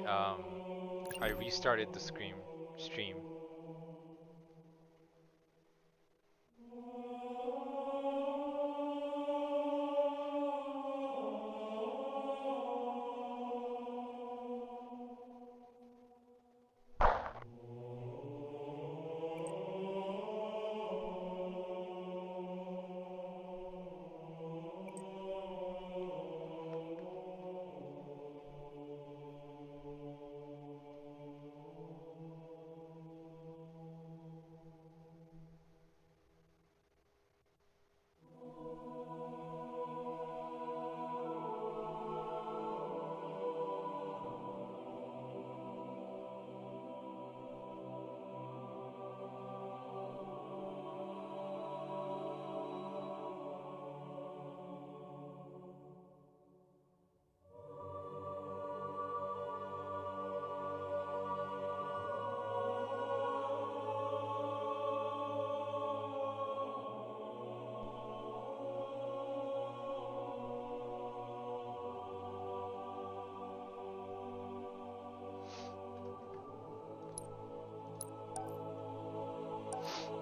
um, I restarted the stream.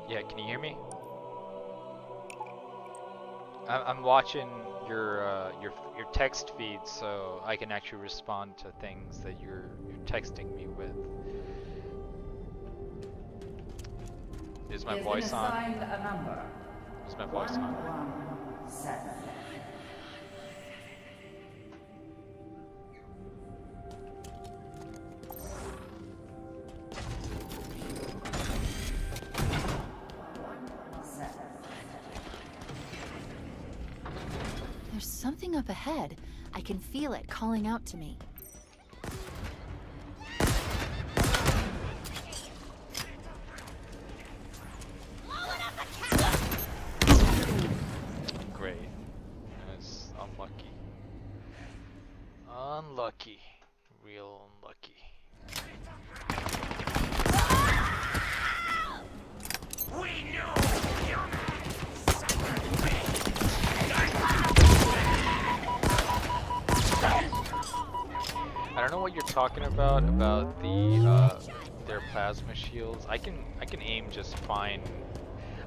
Yeah, can you hear me? I'm watching your text feed, so I can actually respond to things that you're texting me with. Is my voice on? Is my voice on? 117. There's something up ahead. I can feel it calling out to me. Great. That's unlucky. Unlucky. Real unlucky. I don't know what you're talking about the their plasma shields. I can aim just fine.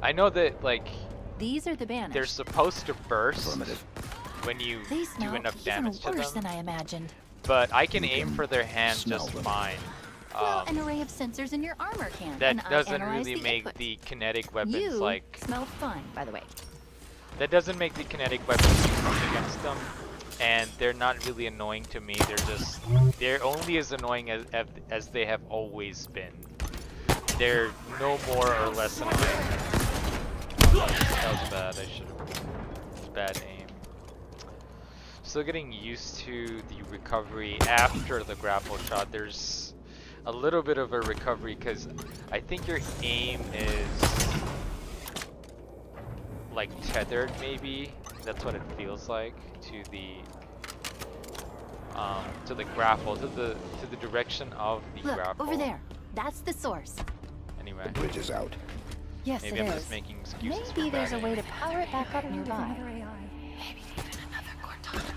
I know that like These are the banners. they're supposed to burst when you They do smell enough damage to even worse them, than I imagined. but I can aim for their hand just fine. Well, an array of sensors in your armor can. That and I doesn't analyze really the make input. the kinetic weapons You like smell fine, by the way. that doesn't make the kinetic weapons useless against them, and they're not really annoying to me. They're only as annoying as they have always been. They're no more or less annoying. That was bad. I should have bad aim. Still getting used to the recovery after the grapple shot. There's a little bit of a recovery because I think your aim is like tethered, maybe. That's what it feels like to the grapple, to the direction of the Look, grapple. over there. That's the source. Anyway, The bridge is out. Yes, maybe it I'm is. just making excuses Maybe for there's bad a way aim. to power it back up nearby. Maybe even another Cortana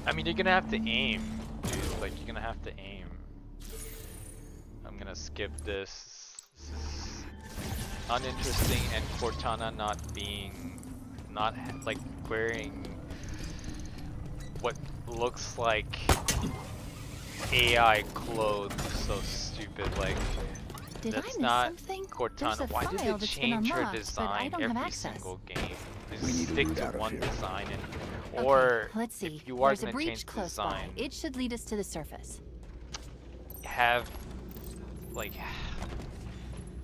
I mean, you're gonna have to aim, dude. Like, you're gonna have to aim. I'm gonna skip this. This is uninteresting, and Cortana not like wearing what looks like AI clothes. So stupid. Like, Did I that's miss not something? There's Cortana. a Why did file they that's been change her unlocked, but I design don't have every access. single game? They We need to stick root to out of one here. design, and Okay, or let's see. if you are There's a gonna breach change the close design, by. It should lead us to the surface. have like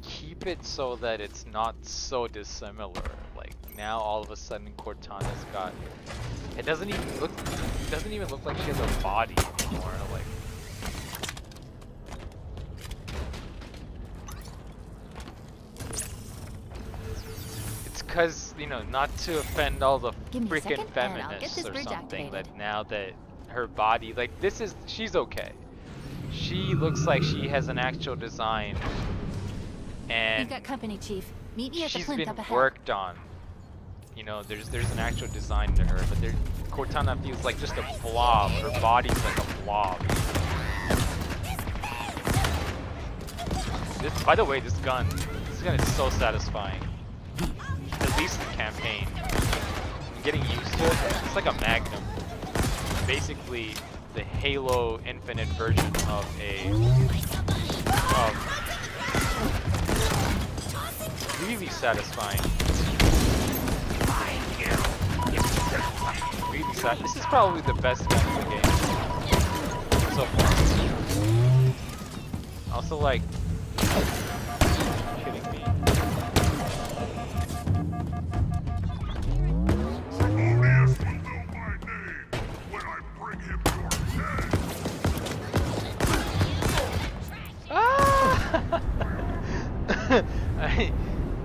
keep it so that it's not so dissimilar. Like now all of a sudden Cortana's got it doesn't even look like she has a body anymore. Like it's cause, you know, not to offend all the Give me a freaking second, and I'll get feminists this or bridge something, activated. that now that her body, like she's okay. She looks like she has an actual design, and We've got company, Chief. Meet me at the she's plinth been up ahead. worked on. You know, there's an actual design to her, but Cortana feels like just a blob. Her body's like a blob. By the way, this gun is so satisfying. At least in campaign. I'm getting used to it. It's like a Magnum. Basically, the Halo Infinite version of really satisfying. Really sad. This is probably the best gun in the game so far. Also, like, kidding me.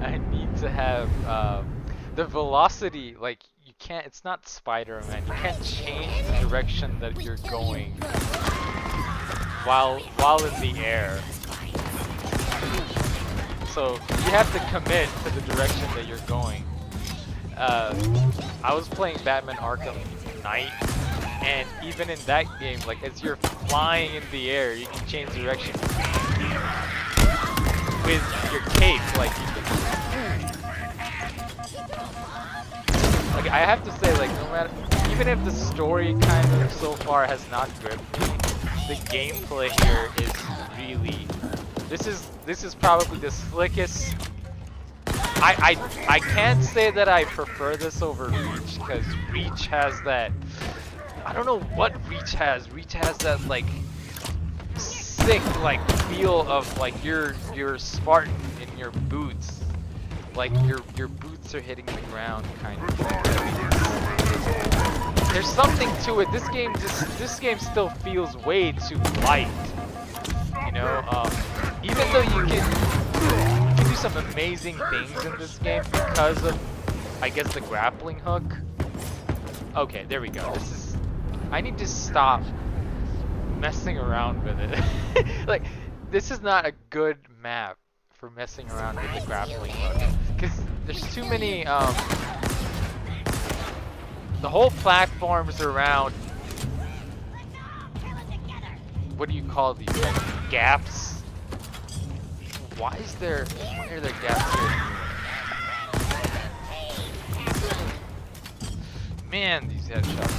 I need to have the velocity, like you can't, it's not Spider-Man, you can't change the direction that you're going while in the air. So you have to commit to the direction that you're going. I was playing Batman Arkham Knight, and even in that game, like as you're flying in the air, you can change direction with your cape. Like you can, like I have to say, like no matter, even if the story kind of so far has not gripped me, the gameplay here is really. This is probably the slickest. I can't say that I prefer this over Reach, because Reach has that. I don't know what Reach has. Reach has that like sick like feel of like you're Spartan in your boots, like your boots are hitting the ground kind of thing. There's something to it. This game still feels way too light. You know, even though you can do some amazing things in this game because of, I guess, the grappling hook. Okay, there we go. I need to stop messing around with it. Like, this is not a good map for messing around with the grappling hook, because there's too many. The whole platform's around. What do you call these? Like, gaps. Why are there gaps here? Man, these headshots.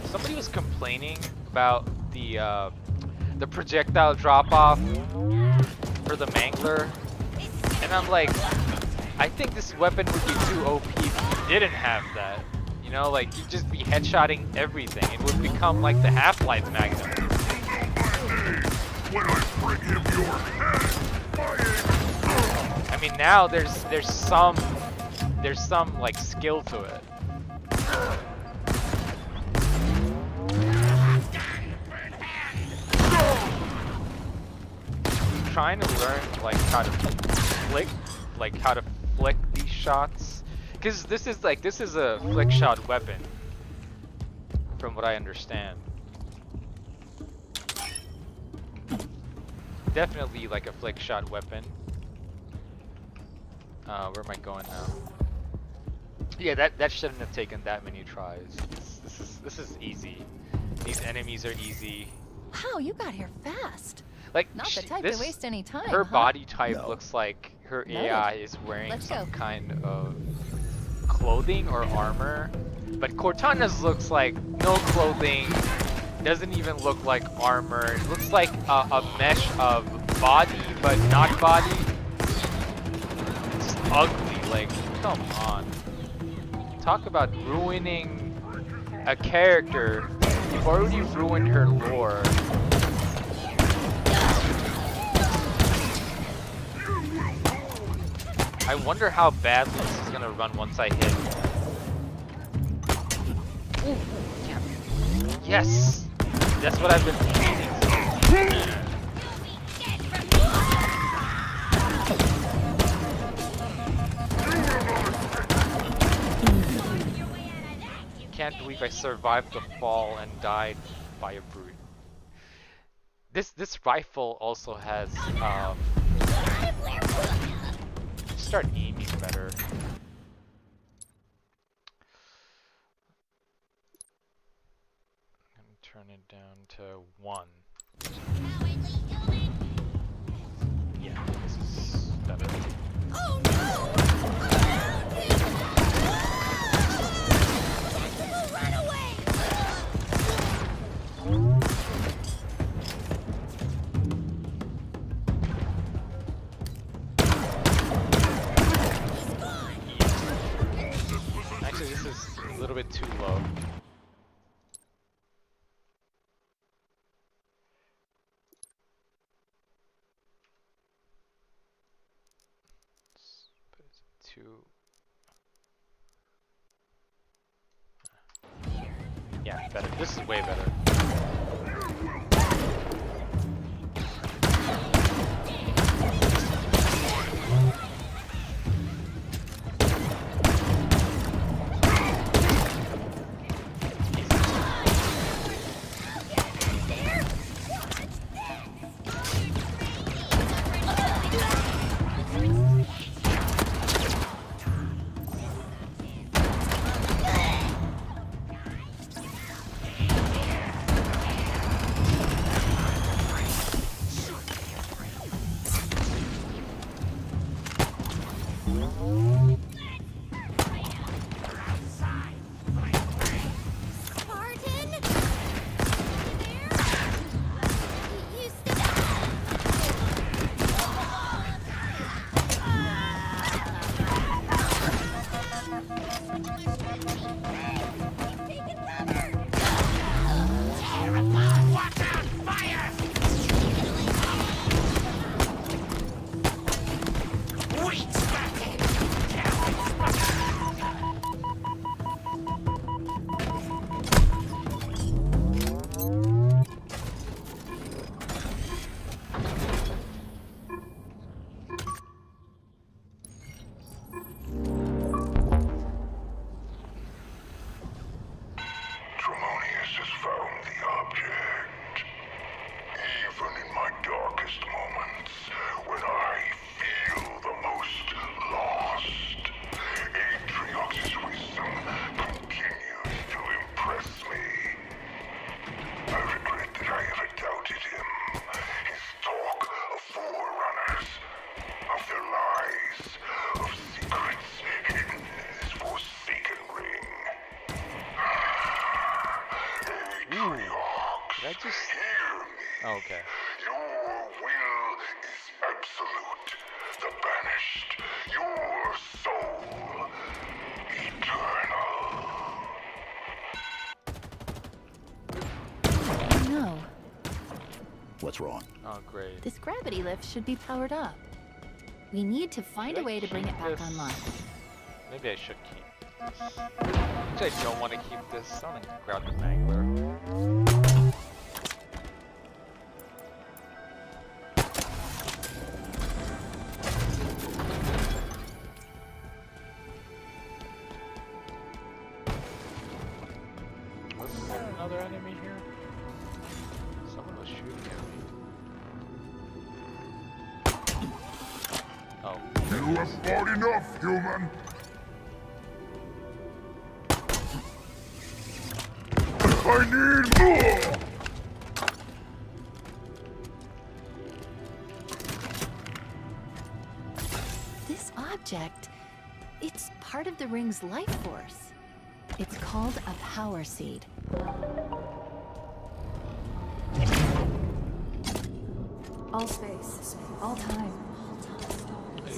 Somebody was complaining about the projectile drop-off for the Mangler, and I'm like, I think this weapon would be too OP if you didn't have that. You know, like, you'd just be headshotting everything. It would become like the Half-Life Magnum. I mean, now there's some like skill to it. I'm trying to learn like how to flick these shots. Because this is a flick shot weapon, from what I understand. Definitely like a flick shot weapon. Where am I going now? Yeah, that shouldn't have taken that many tries. This is easy. These enemies are easy. Wow, you got here fast. Like, Not the type to waste any time. Her huh? body type looks like her AI is wearing some kind of clothing or armor, but Cortana's looks like no clothing, doesn't even look like armor. It looks like a mesh of body but not body. It's ugly. Like, come on. Talk about ruining a character. You've already ruined her lore. I wonder how badly this is gonna run once I hit. Ooh, yeah. Yes! That's what I've been feeling. Can't believe I survived the fall and died by a brute. This rifle also has start aiming better. I'm gonna turn it down to 1. Yeah, this is better. Oh no! Run away! Actually, this is a little bit too low. But it's too. Yeah, better. This is way better. Oh, okay. Your will is absolute. The banished. Your soul. Eternal. No. What's wrong? Oh, great. This gravity lift should be powered up. We need to find a way to bring it back online. Maybe I should keep this. Actually, I don't want to keep this. I want to grab the mangler. Was there another enemy here? Someone was shooting at me. Oh. You have fought enough, human. I need more! This object, it's part of the ring's life force. It's called a power seed. All space, all time.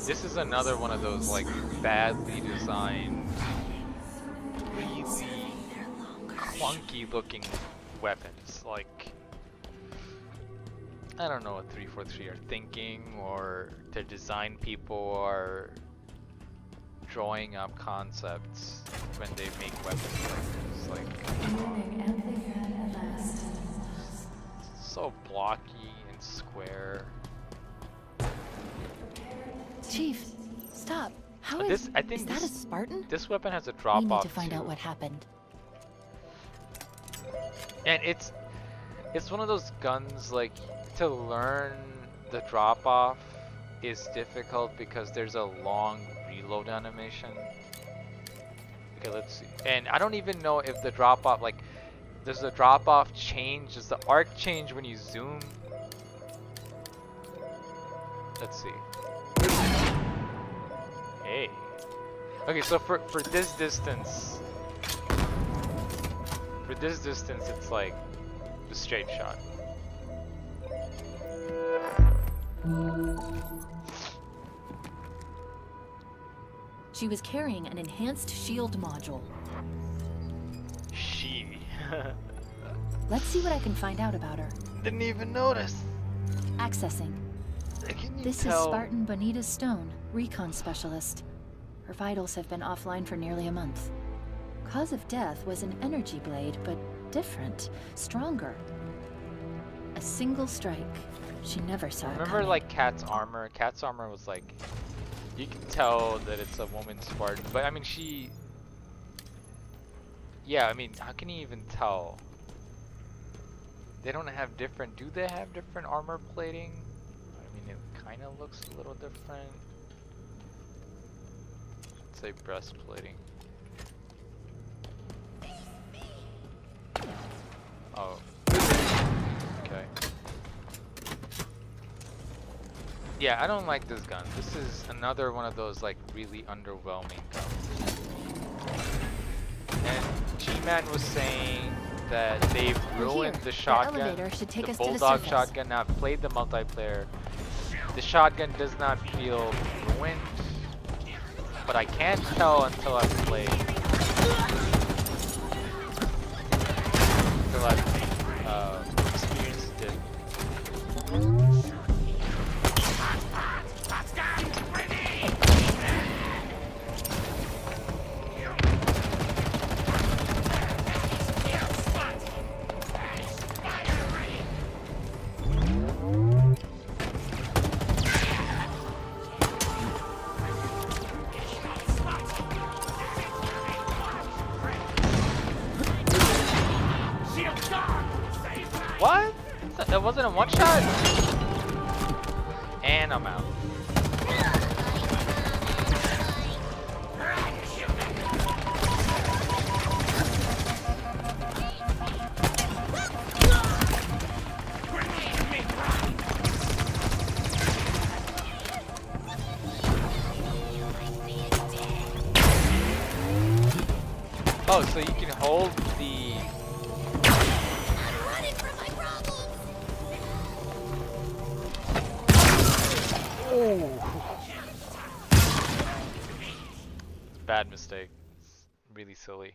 This is another one of those like badly designed, really clunky looking weapons. Like, I don't know what 343 are thinking, or their design people are drawing up concepts when they make weapons like this. Like, so blocky and square. Chief, stop. How But is this, I think is that a Spartan? This weapon has a We drop need off to find too. out what happened. And it's one of those guns like to learn the drop off is difficult because there's a long reload animation. Okay, let's see. And I don't even know if the drop off, like, does the drop off change? Does the arc change when you zoom? Let's see. Hey. Okay, so for this distance, it's like the straight shot. She was carrying an enhanced shield module. She. Let's see what I can find out about her. Didn't even notice. Accessing. Can you This tell? is Spartan Bonita Stone, recon specialist. Her vitals have been offline for nearly a month. Cause of death was an energy blade, but different, stronger. A single strike. She never saw it Remember coming. like Cat's armor? Cat's armor was like, you can tell that it's a woman Spartan, but I mean she... Yeah, I mean, how can you even tell? They don't have different... Do they have different armor plating? I mean, it kind of looks a little different. Let's say breastplating. Oh. Okay. Yeah, I don't like this gun. This is another one of those like really underwhelming guns. And G-Man was saying that they've ruined the shotgun, elevator should take the us to the Bulldog surface. shotgun. Now I've played the multiplayer. The shotgun does not feel ruined, but I can't tell until I've played. Until I've experienced it. What? That wasn't a one shot? And I'm out. Oh, so you can hold the... Bad mistake. It's really silly.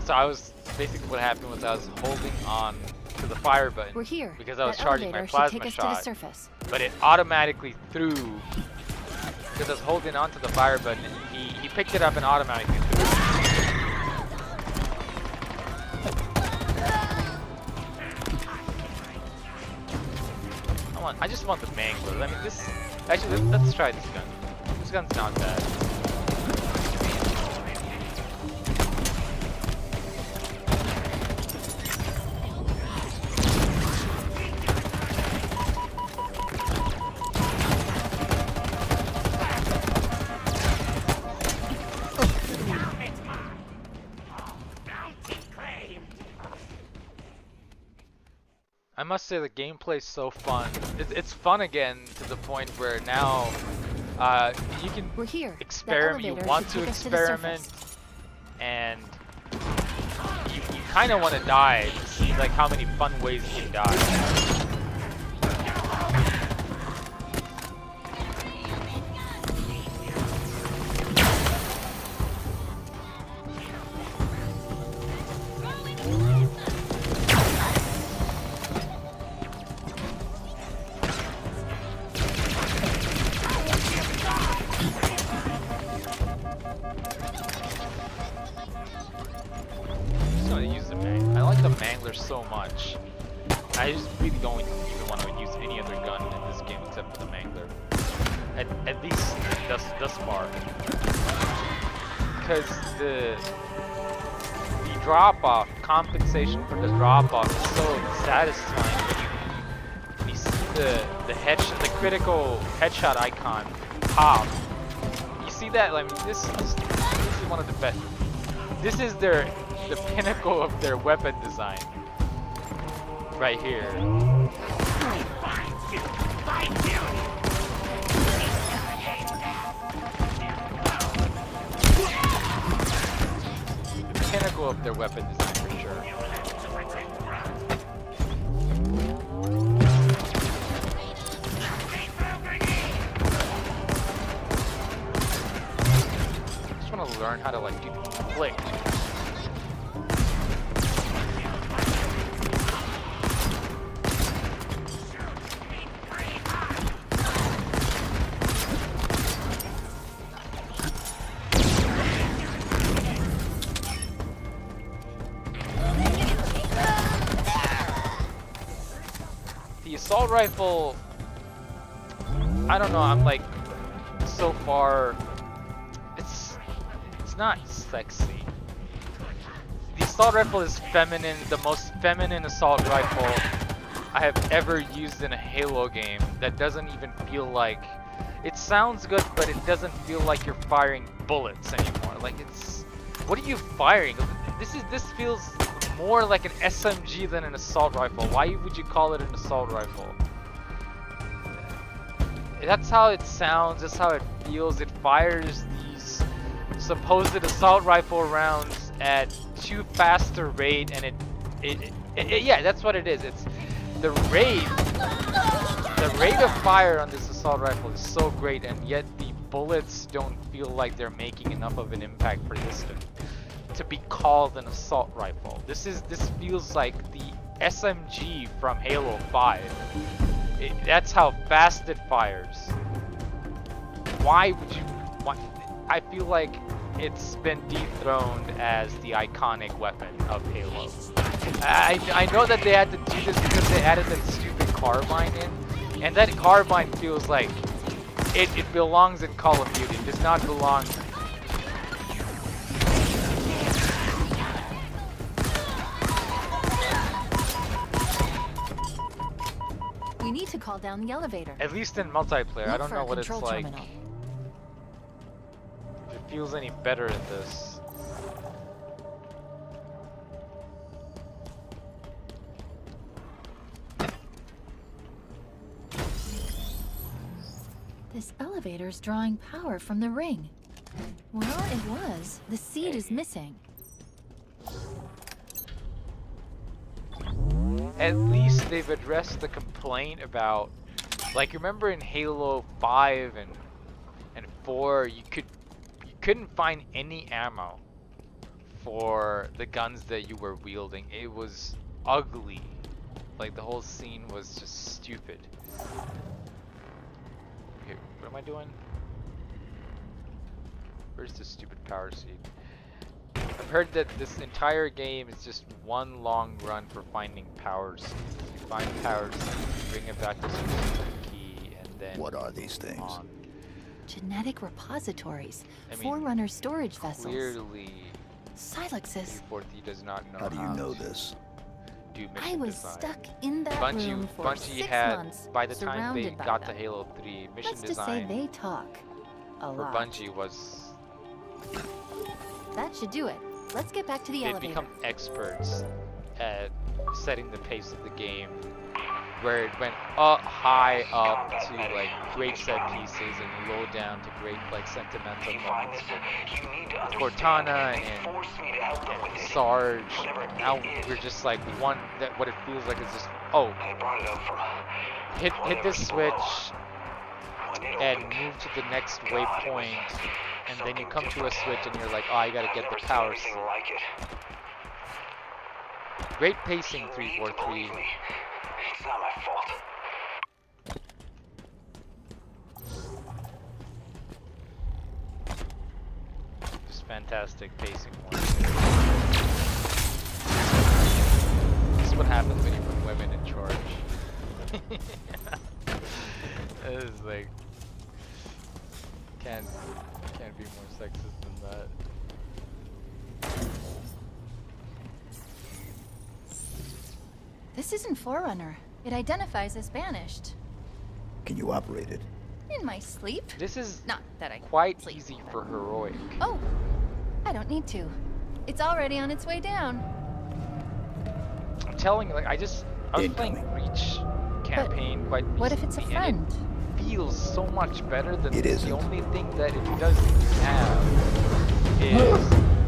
So I was basically what happened was I was holding on to the fire button We're here. because I was That charging my elevator should plasma take us shot, to the surface. but it automatically threw because I was holding onto the fire button. And he picked it up and automatically threw. I just want the Mangler. I mean, this. Actually, let's try this gun. This gun's not bad. I must say the gameplay's so fun. It's fun again to the point where now you can We're here. experiment. You want to experiment, and you kind of want to die to see like how many fun ways you can die. So much. I just really don't even want to use any other gun in this game except for the Mangler. At least thus far. Because the drop off, compensation for the drop off is so satisfying the critical headshot icon pop. You see that? I mean, this is one of the best. This is the pinnacle of their weapon design right here. The pinnacle of their weapon design for sure. I just want to learn how to like do flick. The assault rifle, I don't know, I'm like so far it's not sexy. The assault rifle is feminine, the most feminine assault rifle I have ever used in a Halo game. That doesn't even feel like, it sounds good, but it doesn't feel like you're firing bullets anymore. Like it's, what are you firing? This feels more like an SMG than an assault rifle. Why would you call it an assault rifle? That's how it sounds, that's how it feels. It fires these supposed assault rifle rounds at too fast a rate, and yeah, that's what it is. It's the rate of fire on this assault rifle is so great, and yet the bullets don't feel like they're making enough of an impact for this to be called an assault rifle. This feels like the SMG from Halo 5. That's how fast it fires. Why would you? I feel like it's been dethroned as the iconic weapon of Halo. I know that they had to do this because they added that stupid carbine in, and that carbine feels like it belongs in Call of Duty. It does not belong. We need to call down the elevator. At least in multiplayer. I don't know what it's like. Terminal. If it feels any better in this. This elevator's drawing power from the ring. Well, it was. The seed is missing. At least they've addressed the complaint about, like, remember in Halo 5 and 4, you couldn't find any ammo for the guns that you were wielding. It was ugly. Like, the whole scene was just stupid. Okay, what am I doing? Where's the stupid power seed? I've heard that this entire game is just one long run for finding power seeds. You find power seeds, bring it back to the key, and then What are these things? on. Genetic repositories. I mean, Forerunner storage vessels. Clearly, Siluxes. G4 does not know How do you know this? do mission I was design. stuck in that room for Bungie 6 had, months, by the time they surrounded by got to them. Halo 3, mission Let's just say design they talk a for lot. Bungie was, That should do it. Let's get back to the they've elevator. become experts at setting the pace of the game, where it went up high up to like great set pieces and low down to great like sentimental moments with Cortana and Sarge. Now we're just like one that what it feels like is just hit this switch and move to the next waypoint, and then you come to a switch and you're like, oh, I gotta get the power seed. Great pacing, 343. It's not my fault. Just fantastic pacing. This is what happens when you put women in charge. It is like can't be more sexist than that. This isn't Forerunner. It identifies as banished. Can you operate it? In my sleep? This is Not that I quite sleep. easy for heroic. Oh, I don't need to. It's already on its way down. I'm telling you, like I was playing Incoming. Reach campaign quite recently. What if it's a friend? And it feels so much better than It this. isn't. The only thing that it doesn't have is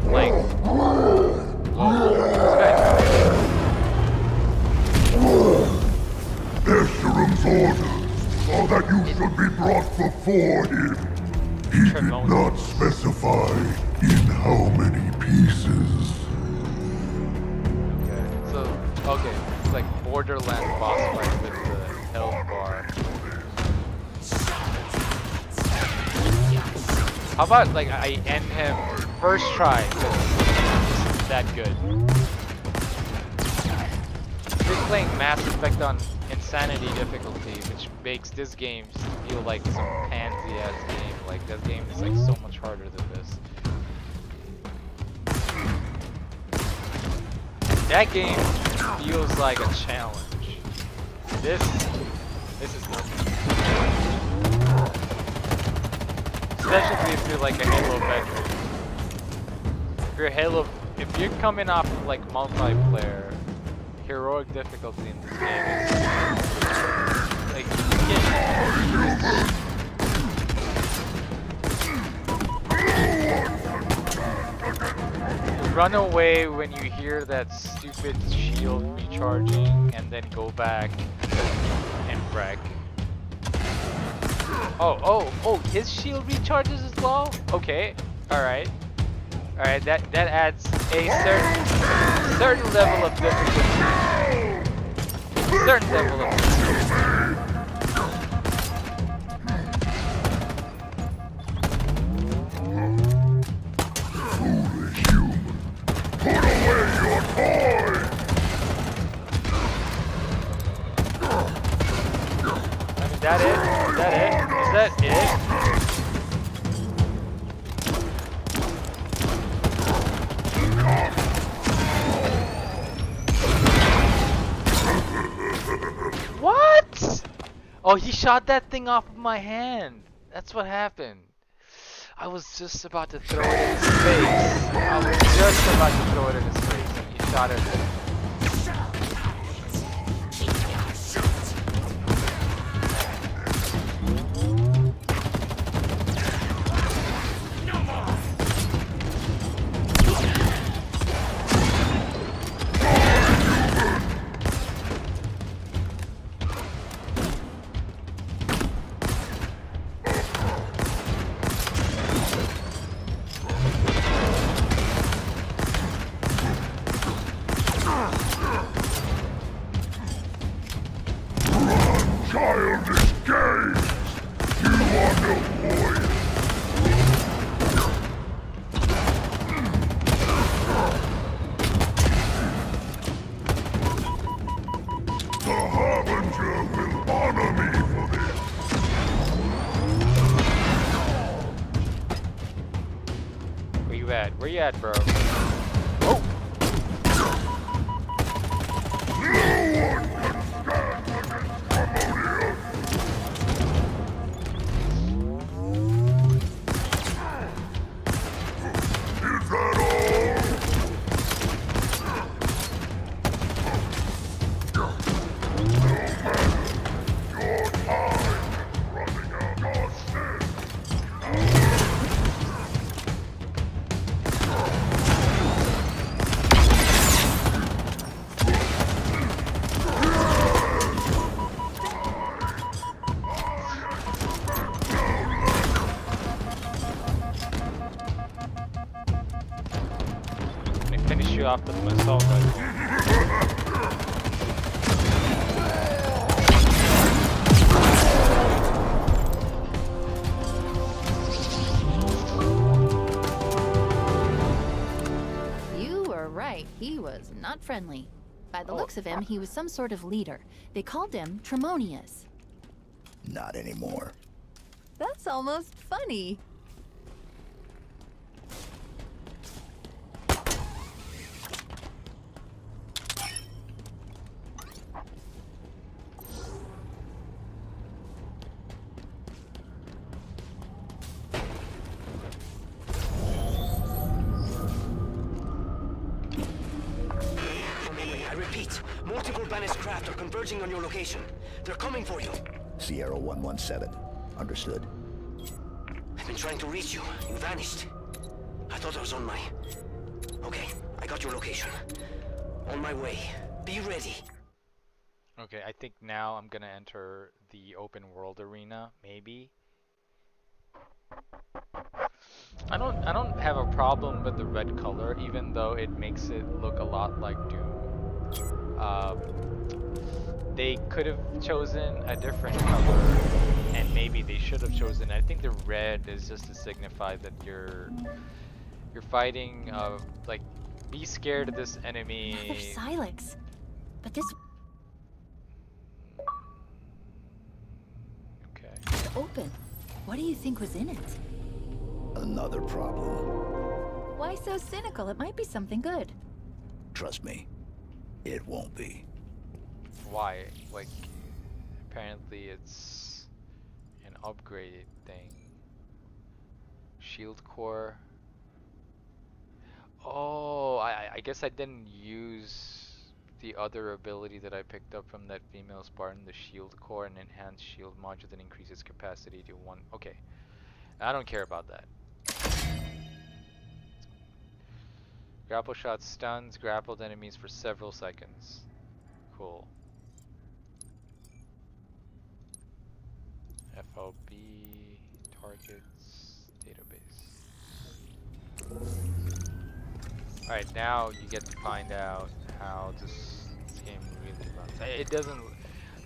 like. Whoa, this guy. Escherum's orders are that you should be brought before him. He did Tremont. not specify in how many pieces. Okay, so it's like Borderlands boss fight with the health bar. How about like I end him first try? 'Cause it's that good. We're playing Mass Effect on Insanity difficulty, which makes this game feel like some pansy ass game. Like this game is like so much harder than this. That game feels like a challenge. This is nothing. Especially if you're like a Halo veteran. If you're coming off of like multiplayer, heroic difficulty in this game is like you run away when you hear that stupid shield recharging and then go back and wreck. Oh, his shield recharges as well? Okay, alright. Alright, that adds a certain level of difficulty. Certain level of difficulty. Foolish human, put away your toy! I mean, that it? Is that it? Is that it? What? Oh, he shot that thing off of my hand. That's what happened. I was just about to throw it in his face. I was just about to throw it in his face and he shot it. Childish games! You are no warrior! The Harbinger will honor me for this! Where you at? Where you at, bro? Oh! Is that all? No matter. Your time is running out on sin. Let me finish you off with my assault rifle. You were right. He was not friendly. By the looks of him, he was some sort of leader. They called him Tremonius. Not anymore. That's almost funny. repeat, multiple Banished craft are converging on your location. They're coming for you. Sierra 117. Understood. I've been trying to reach you. You vanished. I thought I was on my... Okay, I got your location. On my way. Be ready. Okay, I think now I'm gonna enter the open world arena, maybe. I don't have a problem with the red color, even though it makes it look a lot like Doom. They could have chosen a different color, and maybe they should have chosen. I think the red is just to signify that you're fighting. Like, be scared of this enemy. Another Silex. But this Okay. is open. What do you think was in it? Another problem. Why so cynical? It might be something good. Trust me, it won't be. Why? Like, apparently it's an upgraded thing. Shield core. Oh, I guess I didn't use the other ability that I picked up from that female Spartan, the shield core, an enhanced shield module that increases capacity to 1. Okay, I don't care about that. Grapple shot stuns grappled enemies for several seconds. Cool. FLB targets database. Alright, now you get to find out how this game really runs. It doesn't...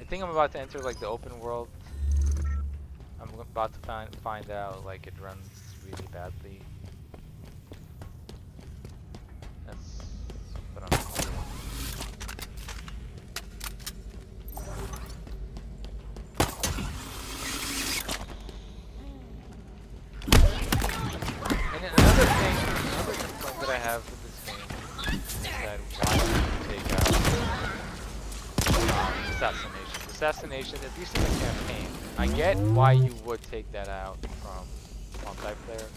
I think I'm about to enter like the open world. I'm about to find out like it runs really badly. That's what I'm hoping. And then another complaint that I have with this game is that why do you take out assassination? Assassination, at least in the campaign. I get why you would take that out from multiplayer,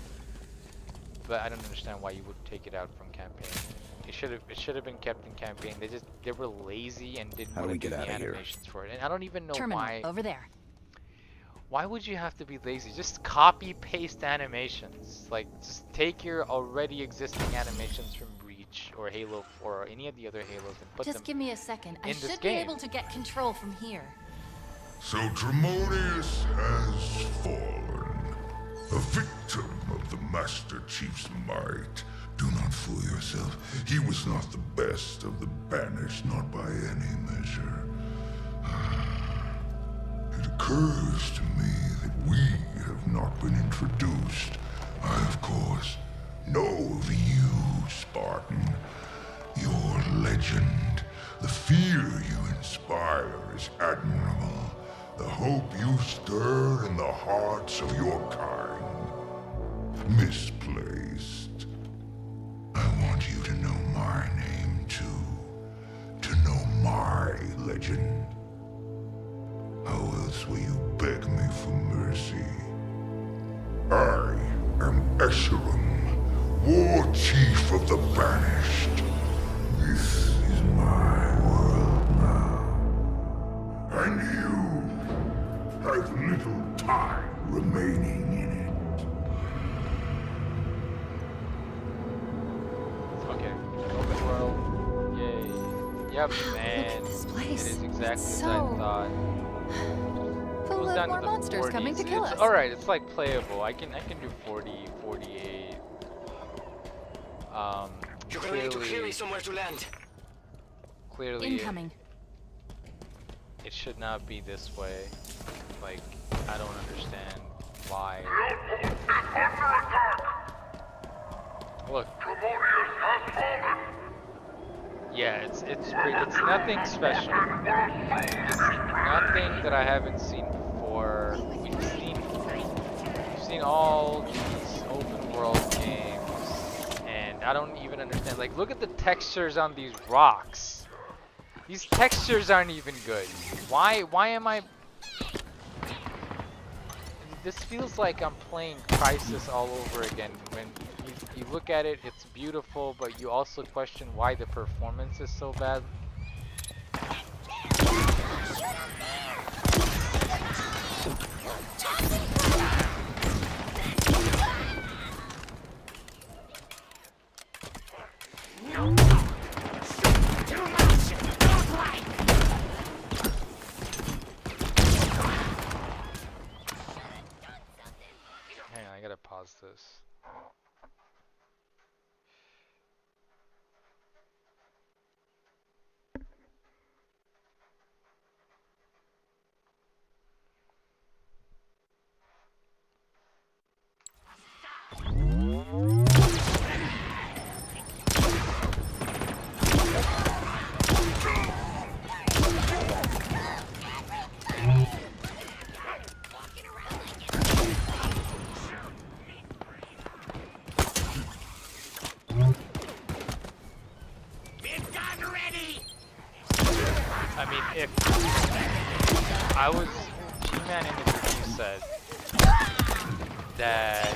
but I don't understand why you would take it out from campaign. It should have been kept in campaign. They were lazy and didn't want to do the animations for it. And I don't even know why. Over there. Why would you have to be lazy? Just copy paste animations. Like, just take your already existing animations from Reach or Halo 4 or any of the other Halos and put them Just give me a second. I in this should be game. able to get control from here. So Tremonius has fallen, a victim of the Master Chief's might. Do not fool yourself. He was not the best of the banished, not by any measure. It occurs to me that we have not been introduced. I, of course, know of you, Spartan. Your legend, the fear you inspire is admirable. The hope you stir in the hearts of your kind. Misplaced. I want you to know my name, too. To know my legend. How else will you beg me for mercy? I am Escharum, War Chief of the Banished. This is my world now. And you have little time remaining in it. Okay, open world. Yay. Yep, man. This It place. is exactly It's as I so thought. full Goes of down more to the monsters 40s. coming to kill us. Alright, it's like playable. I can do 40, 48. You're gonna need to clear me somewhere to land. Clearly Incoming. it should not be this way. Like, I don't understand why. Look. Yeah, it's nothing special. It's nothing that I haven't seen before. We've seen all these open world games, and I don't even understand. Like, look at the textures on these rocks. These textures aren't even good. Why am I? This feels like I'm playing Crisis all over again. When you look at it, it's beautiful, but you also question why the performance is so bad. Hang on, I gotta pause this. I mean, if I was, G-Man in the review said that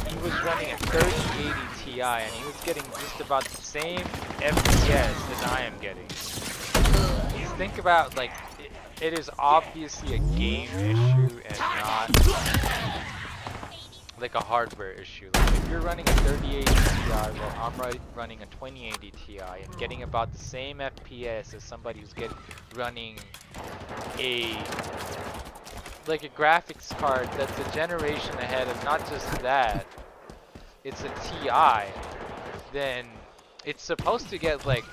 he was running a 3080 Ti and he was getting just about the same FPS as I am getting. Think about, like, it is obviously a game issue and not like a hardware issue. Like, if you're running a 3080 Ti while I'm running a 2080 Ti and getting about the same FPS as somebody who's running a graphics card that's a generation ahead of not just that, it's a Ti, then it's supposed to get like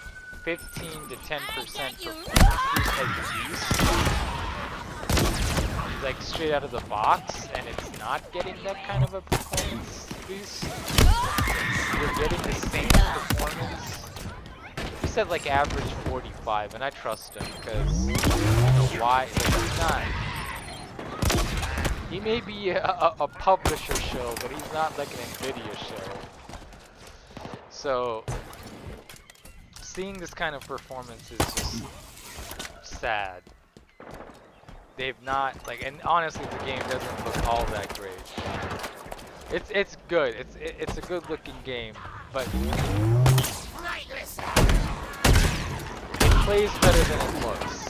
15 to 10% like straight out of the box, and it's not getting that kind of a performance boost. You're getting the same performance. He said like average 45, and I trust him because I don't know why. Like, he's not. He may be a publisher show, but he's not like an NVIDIA show. So seeing this kind of performance is just sad. They've not, like, and honestly the game doesn't look all that great. It's good. It's a good looking game, but it plays better than it looks.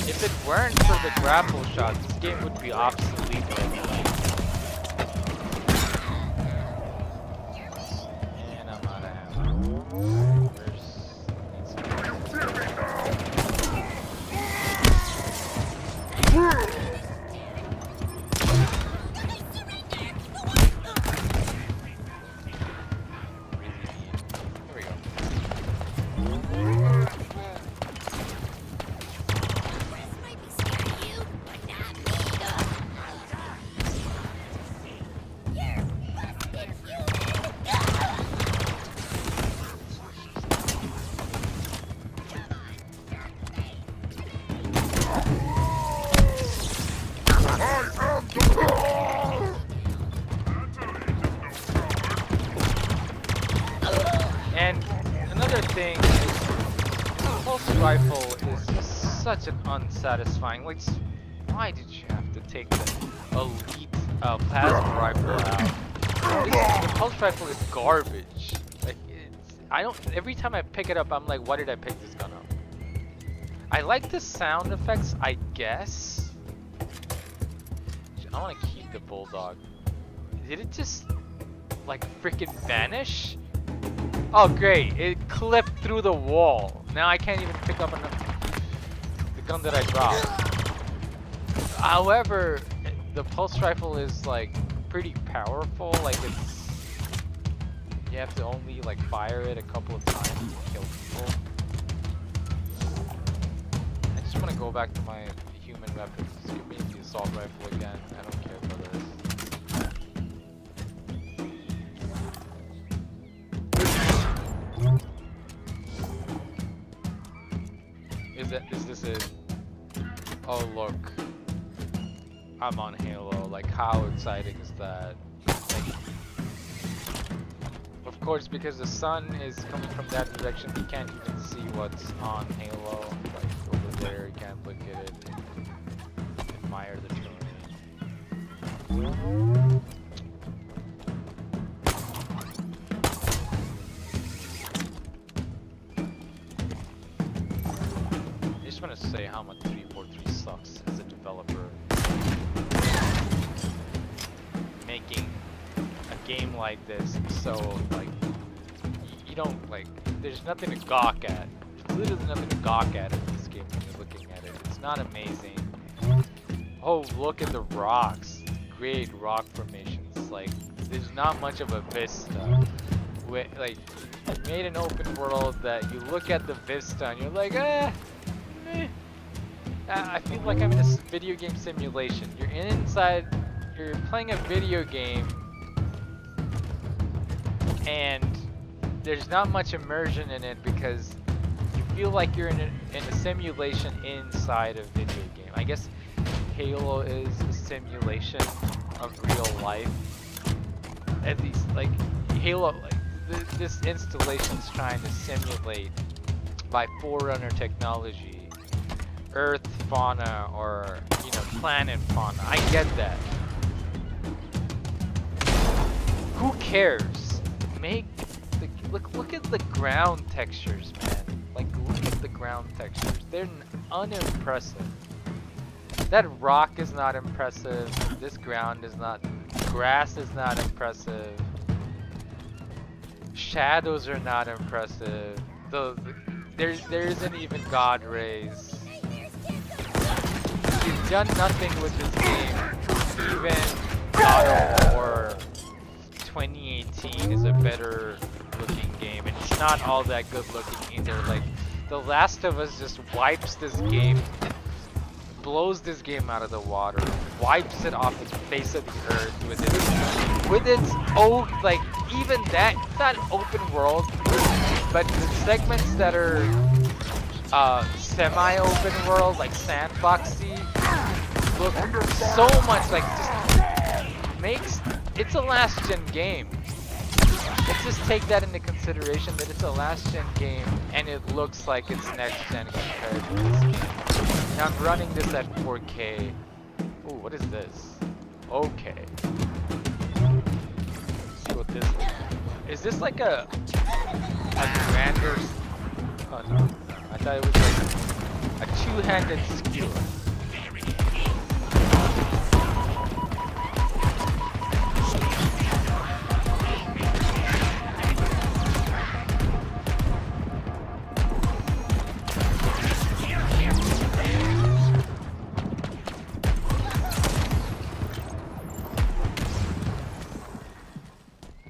If it weren't for the grapple shots, this game would be obsolete right now. And I'm out of ammo. Here we go. And another thing is, the pulse rifle is just such an unsatisfying. Like, why did you have to take the elite plasma rifle out? The pulse rifle is garbage. Like, every time I pick it up, I'm like, why did I pick this gun up? I like the sound effects, I guess. I want to keep the bulldog. Did it just, like, freaking vanish? Oh great, it clipped through the wall. Now I can't even pick up the gun that I dropped. However, the pulse rifle is like pretty powerful. Like, you have to only like fire it a couple of times to kill people. I just want to go back to my human weapons. Just give me the assault rifle again. I don't care for this. Is this it? Oh look, I'm on Halo. Like, how exciting is that? Like, of course, because the sun is coming from that direction, you can't even see what's on Halo. Like, over there, you can't look at it and admire the terrain. I just want to say how much 343 sucks as a developer. Making a game like this, so like you don't like. There's nothing to gawk at. There's literally nothing to gawk at in this game when you're looking at it. It's not amazing. Oh, look at the rocks. Great rock formations. Like, there's not much of a vista. Like, you made an open world that you look at the vista and you're like, eh. I feel like I'm in a video game simulation. You're playing a video game, and there's not much immersion in it because you feel like you're in a simulation inside a video game. I guess Halo is a simulation of real life. At least, like, Halo, like, this installation's trying to simulate, by Forerunner technology, Earth fauna or, you know, planet fauna. I get that. Who cares? Look at the ground textures, man. Like, look at the ground textures. They're unimpressive. That rock is not impressive. This ground is not. Grass is not impressive. Shadows are not impressive. There isn't even God rays. You've done nothing with this game. Even God of War 2018 is a better looking game, and it's not all that good looking either. Like, The Last of Us just wipes this game, blows this game out of the water, wipes it off the face of the earth with its own, like, even that, it's not open world, but the segments that are semi-open world, like sandboxy, look so much like, just makes, it's a last gen game. Let's just take that into consideration, that it's a last gen game and it looks like it's next gen compared to this game. Now I'm running this at 4K. Ooh, what is this? Okay. Let's see what this is. Is this like a grander? Oh no, I thought it was like a two-handed skewer.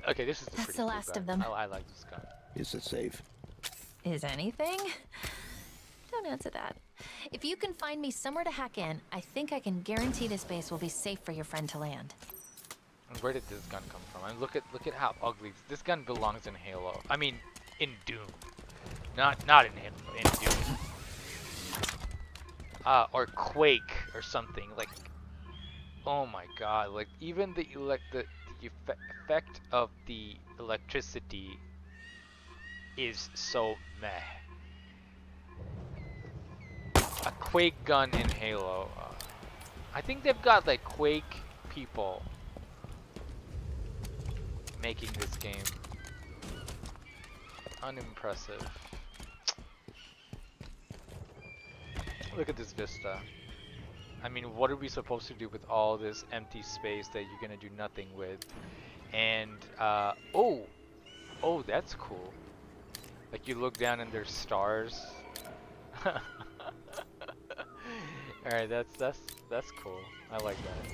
Okay, this is the That's the last of them. I like this gun. Is it safe? Is anything? Don't answer that. If you can find me somewhere to hack in, I think I can guarantee this base will be safe for your friend to land. And where did this gun come from? I mean, look at how ugly this gun belongs in Halo. I mean, in Doom, not in Halo, in Doom. Or Quake or something like. Oh my God! Like, even the effect of the electricity is so meh. A Quake gun in Halo. I think they've got like Quake people making this game. Unimpressive. Look at this vista. I mean, what are we supposed to do with all this empty space that you're gonna do nothing with? And oh, that's cool. Like, you look down and there's stars. All right, that's cool. I like that.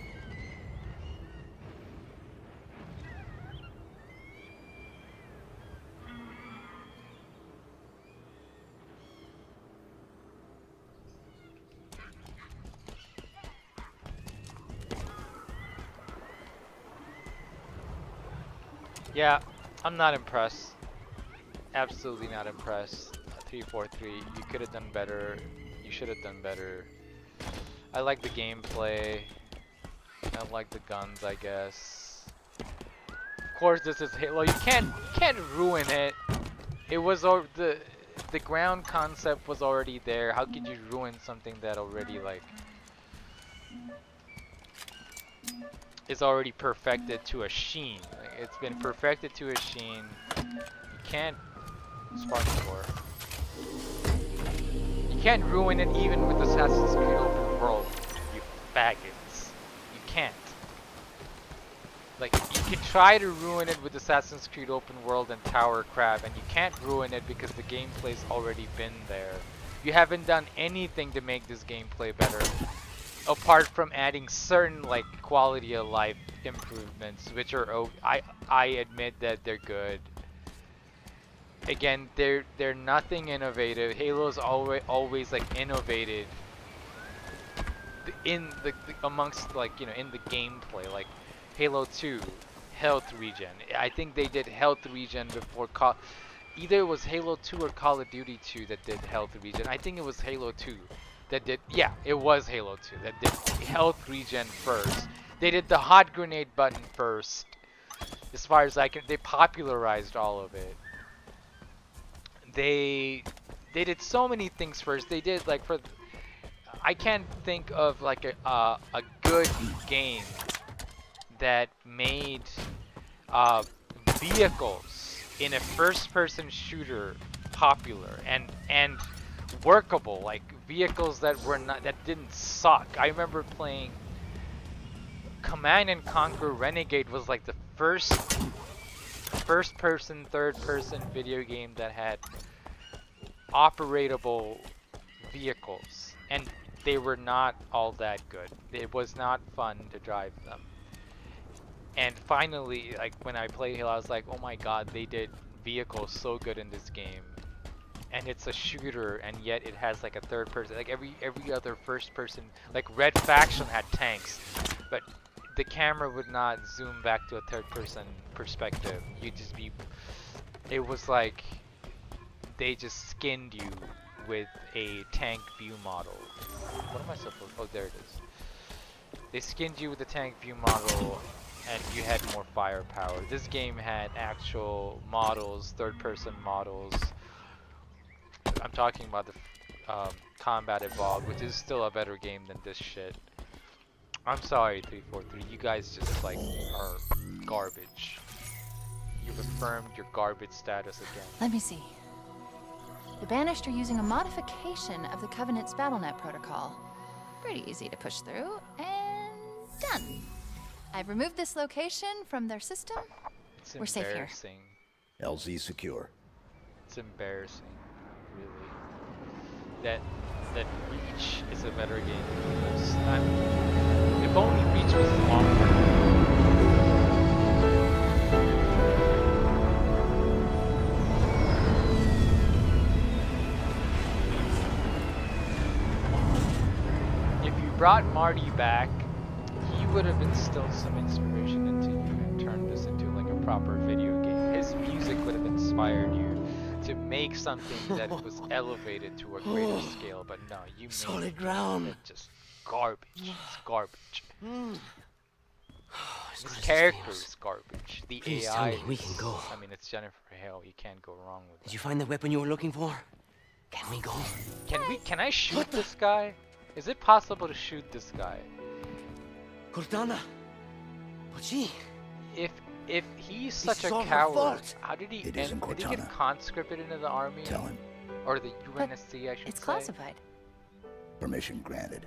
Yeah, I'm not impressed. Absolutely not impressed. 343, you could have done better. You should have done better. I like the gameplay. I like the guns, I guess. Of course, this is Halo. You can't ruin it. It was the ground concept was already there. How could you ruin something that already like is already perfected to a sheen? Like, it's been perfected to a sheen. You can't Spartan War. You can't ruin it even with Assassin's Creed Open World, you faggots. You can't. Like, you can try to ruin it with Assassin's Creed Open World and Tower Crab, and you can't ruin it because the gameplay's already been there. You haven't done anything to make this gameplay better, apart from adding certain, like, quality of life improvements, which are, I admit that they're good. Again, they're nothing innovative. Halo's always like innovated in the amongst, like, you know, in the gameplay. Like Halo 2, health regen. I think they did health regen before either it was Halo 2 or Call of Duty 2 that did health regen. I think it was Halo 2 that did. Yeah, it was Halo 2 that did health regen first. They did the hot grenade button first. As far as I can, they popularized all of it. They did so many things first. They did, like, I can't think of like a good game that made vehicles in a first-person shooter popular and workable, like vehicles that didn't suck. I remember playing Command and Conquer Renegade was like the first-person, third-person video game that had operatable vehicles, and they were not all that good. It was not fun to drive them. And finally, like, when I played Halo, I was like, oh my god, they did vehicles so good in this game. And it's a shooter, and yet it has like a third person. Like every other first person, like Red Faction had tanks, but the camera would not zoom back to a third person perspective. You'd just be, it was like they just skinned you with a tank view model. What am I supposed, oh there it is. They skinned you with a tank view model and you had more firepower. This game had actual models, third person models. I'm talking about the Combat Evolved, which is still a better game than this shit. I'm sorry, 343. You guys just like are garbage. You've affirmed your garbage status again. Let me see. The Banished are using a modification of the Covenant's BattleNet protocol. Pretty easy to push through, and done. I've removed this location from their system. It's We're safe here. embarrassing. LZ secure. It's embarrassing, really. That Reach is a better game than this. If only Reach was longer. If you brought Marty back, he would have instilled some inspiration into you and turned this into like a proper video game. His music would have inspired you to make something that was elevated to a greater scale, but no, you made Solid ground. it just garbage. It's garbage. As His good as character this is garbage. The Please AI tell me we is- can go. I mean, it's Jennifer Hale. You can't go wrong with Did that. you find the weapon you were looking for? Can we go? Can I shoot this guy? Is it possible to shoot this guy? Cortana. But she. If he's such a all her coward, fault. how did he It isn't did he get Cortana. conscripted into the army? Tell him. Or the But UNSC, I should It's say. classified. Permission granted.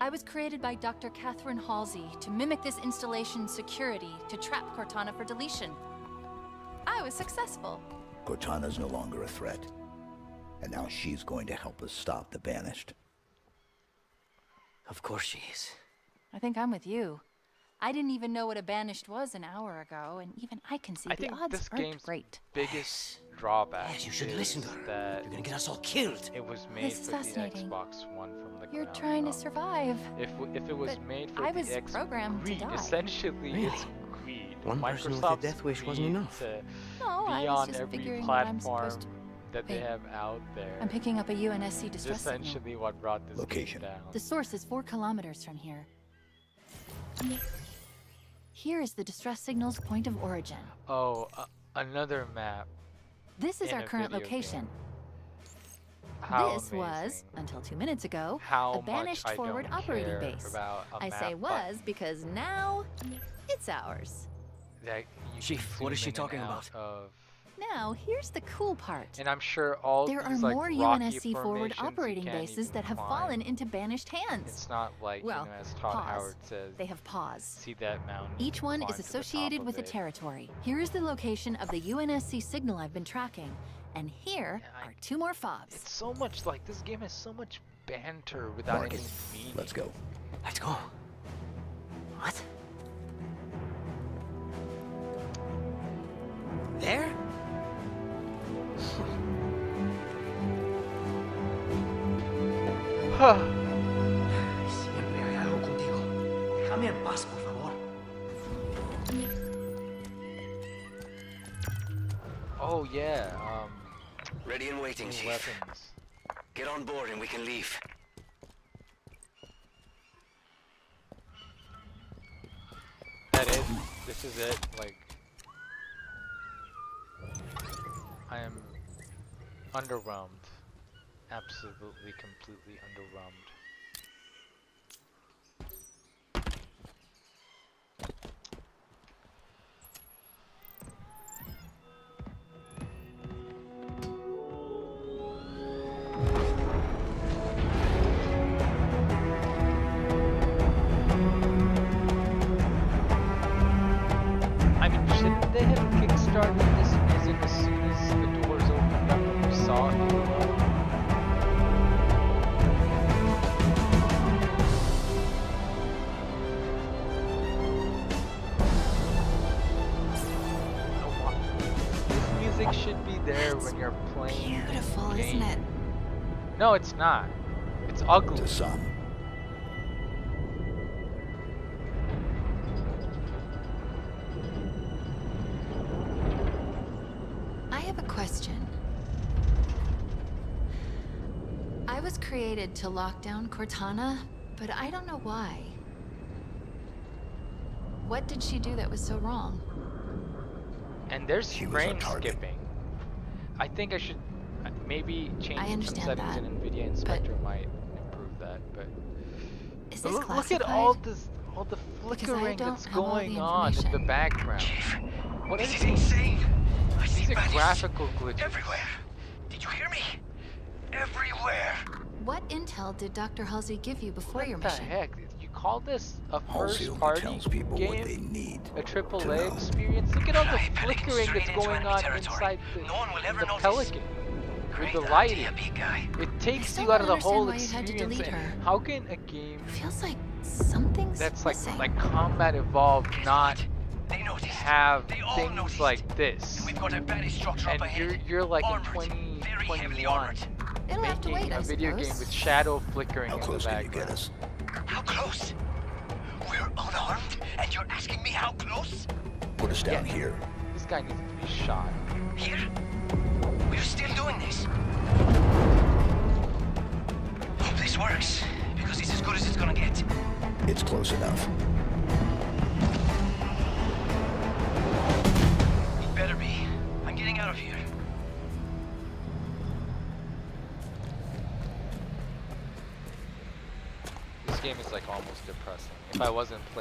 I was created by Dr. Catherine Halsey to mimic this installation's security to trap Cortana for deletion. I was successful. Cortana's no longer a threat. And now she's going to help us stop the Banished. Of course she is. I think I'm with you. I didn't even know what a Banished was an hour ago, and even I can see I the think odds this aren't game's great. biggest drawback Yes, you should is listen to her. that You're gonna get us all killed. it was made This is for the fascinating. Xbox One from the You're ground trying to up. survive. If it was But made for I the was Xbox, programmed to die. essentially it's greed. One person with a Microsoft's death wish wasn't greed enough. to No, be I was on just every figuring what I'm platform supposed to that they Wait. have out there. I'm picking up a UNSC Is distress signal. essentially what brought this Location. game down. The source is 4 kilometers from here. Here is the distress signal's point of origin. Oh, another map. This is In our a current video location. game. How This was, amazing. until 2 minutes ago, How a banished much I forward don't operating care base. about a I say map was because now it's ours. that you Chief, can what is zoom she in and talking out about? Of. Now, here's the cool part. And I'm sure all There are these like more rocky UNSC forward formations you operating can't bases even that have climb. fallen into banished hands. It's not like, Well, you know, as Todd pause. Howard says, They have paused. see that mountain. Each one climb is to the top associated of with a it. territory. Here is the location of the UNSC signal I've been tracking. And here Yeah, are 2 more fobs. It's so much like this game has so much banter without Mark any it. meaning. Let's go. Let's go. What? There? Siempre hay algo contigo. Déjame en paz, por favor. Oh yeah, Ready and waiting, new Chief. weapons. Get on board and we can leave. That it? This is it? Like, I am underwhelmed. Absolutely, completely underwhelmed. I mean, shouldn't they have kickstarted this music as soon as the doors opened up and we saw it? This music should be there when you're playing. Beautiful, the isn't game. it? No, it's not. It's ugly. To some. I have a question. I was created to lock down Cortana, but I don't know why. What did she do that was so wrong? And there's She was frame a target. skipping. I think I should maybe change some understand settings that, in NVIDIA Inspector might improve that. But Is this look classified? at all the Because I flickering don't that's have all the going on in the information. background. Chief, What this is is these? insane. I see These are bodies graphical glitches. everywhere. Did you hear me? Everywhere. What intel did Dr. Halsey give you before What your the mission? heck? You call this a Halsey first only party tells people what they game? need A triple to A know. experience? Look at all the Right, Pelican flickering straight that's into going enemy on territory. inside No one will ever the notice. Pelican. With Great the idea, lighting. big guy. It takes still you out of don't the whole understand why you had to experience. delete and her. How can a game Feels like something's that's missing. like Combat Evolved Guess not what? They noticed. have They all things noticed. like this? We've got a banished structure up And ahead. you're like Armored, in very heavily 2021 armored. It'll have to making wait, I a video suppose. game with shadow flickering How in the close can you background. get us? How close? We're unarmed, and you're asking me how close? Put us down Yeah. here. This guy needs to be shot. Here? We're still doing this. Hope this works, because it's as good as it's gonna get. It's close enough. It better be. I'm getting out of here. This game is like almost depressing. If I wasn't playing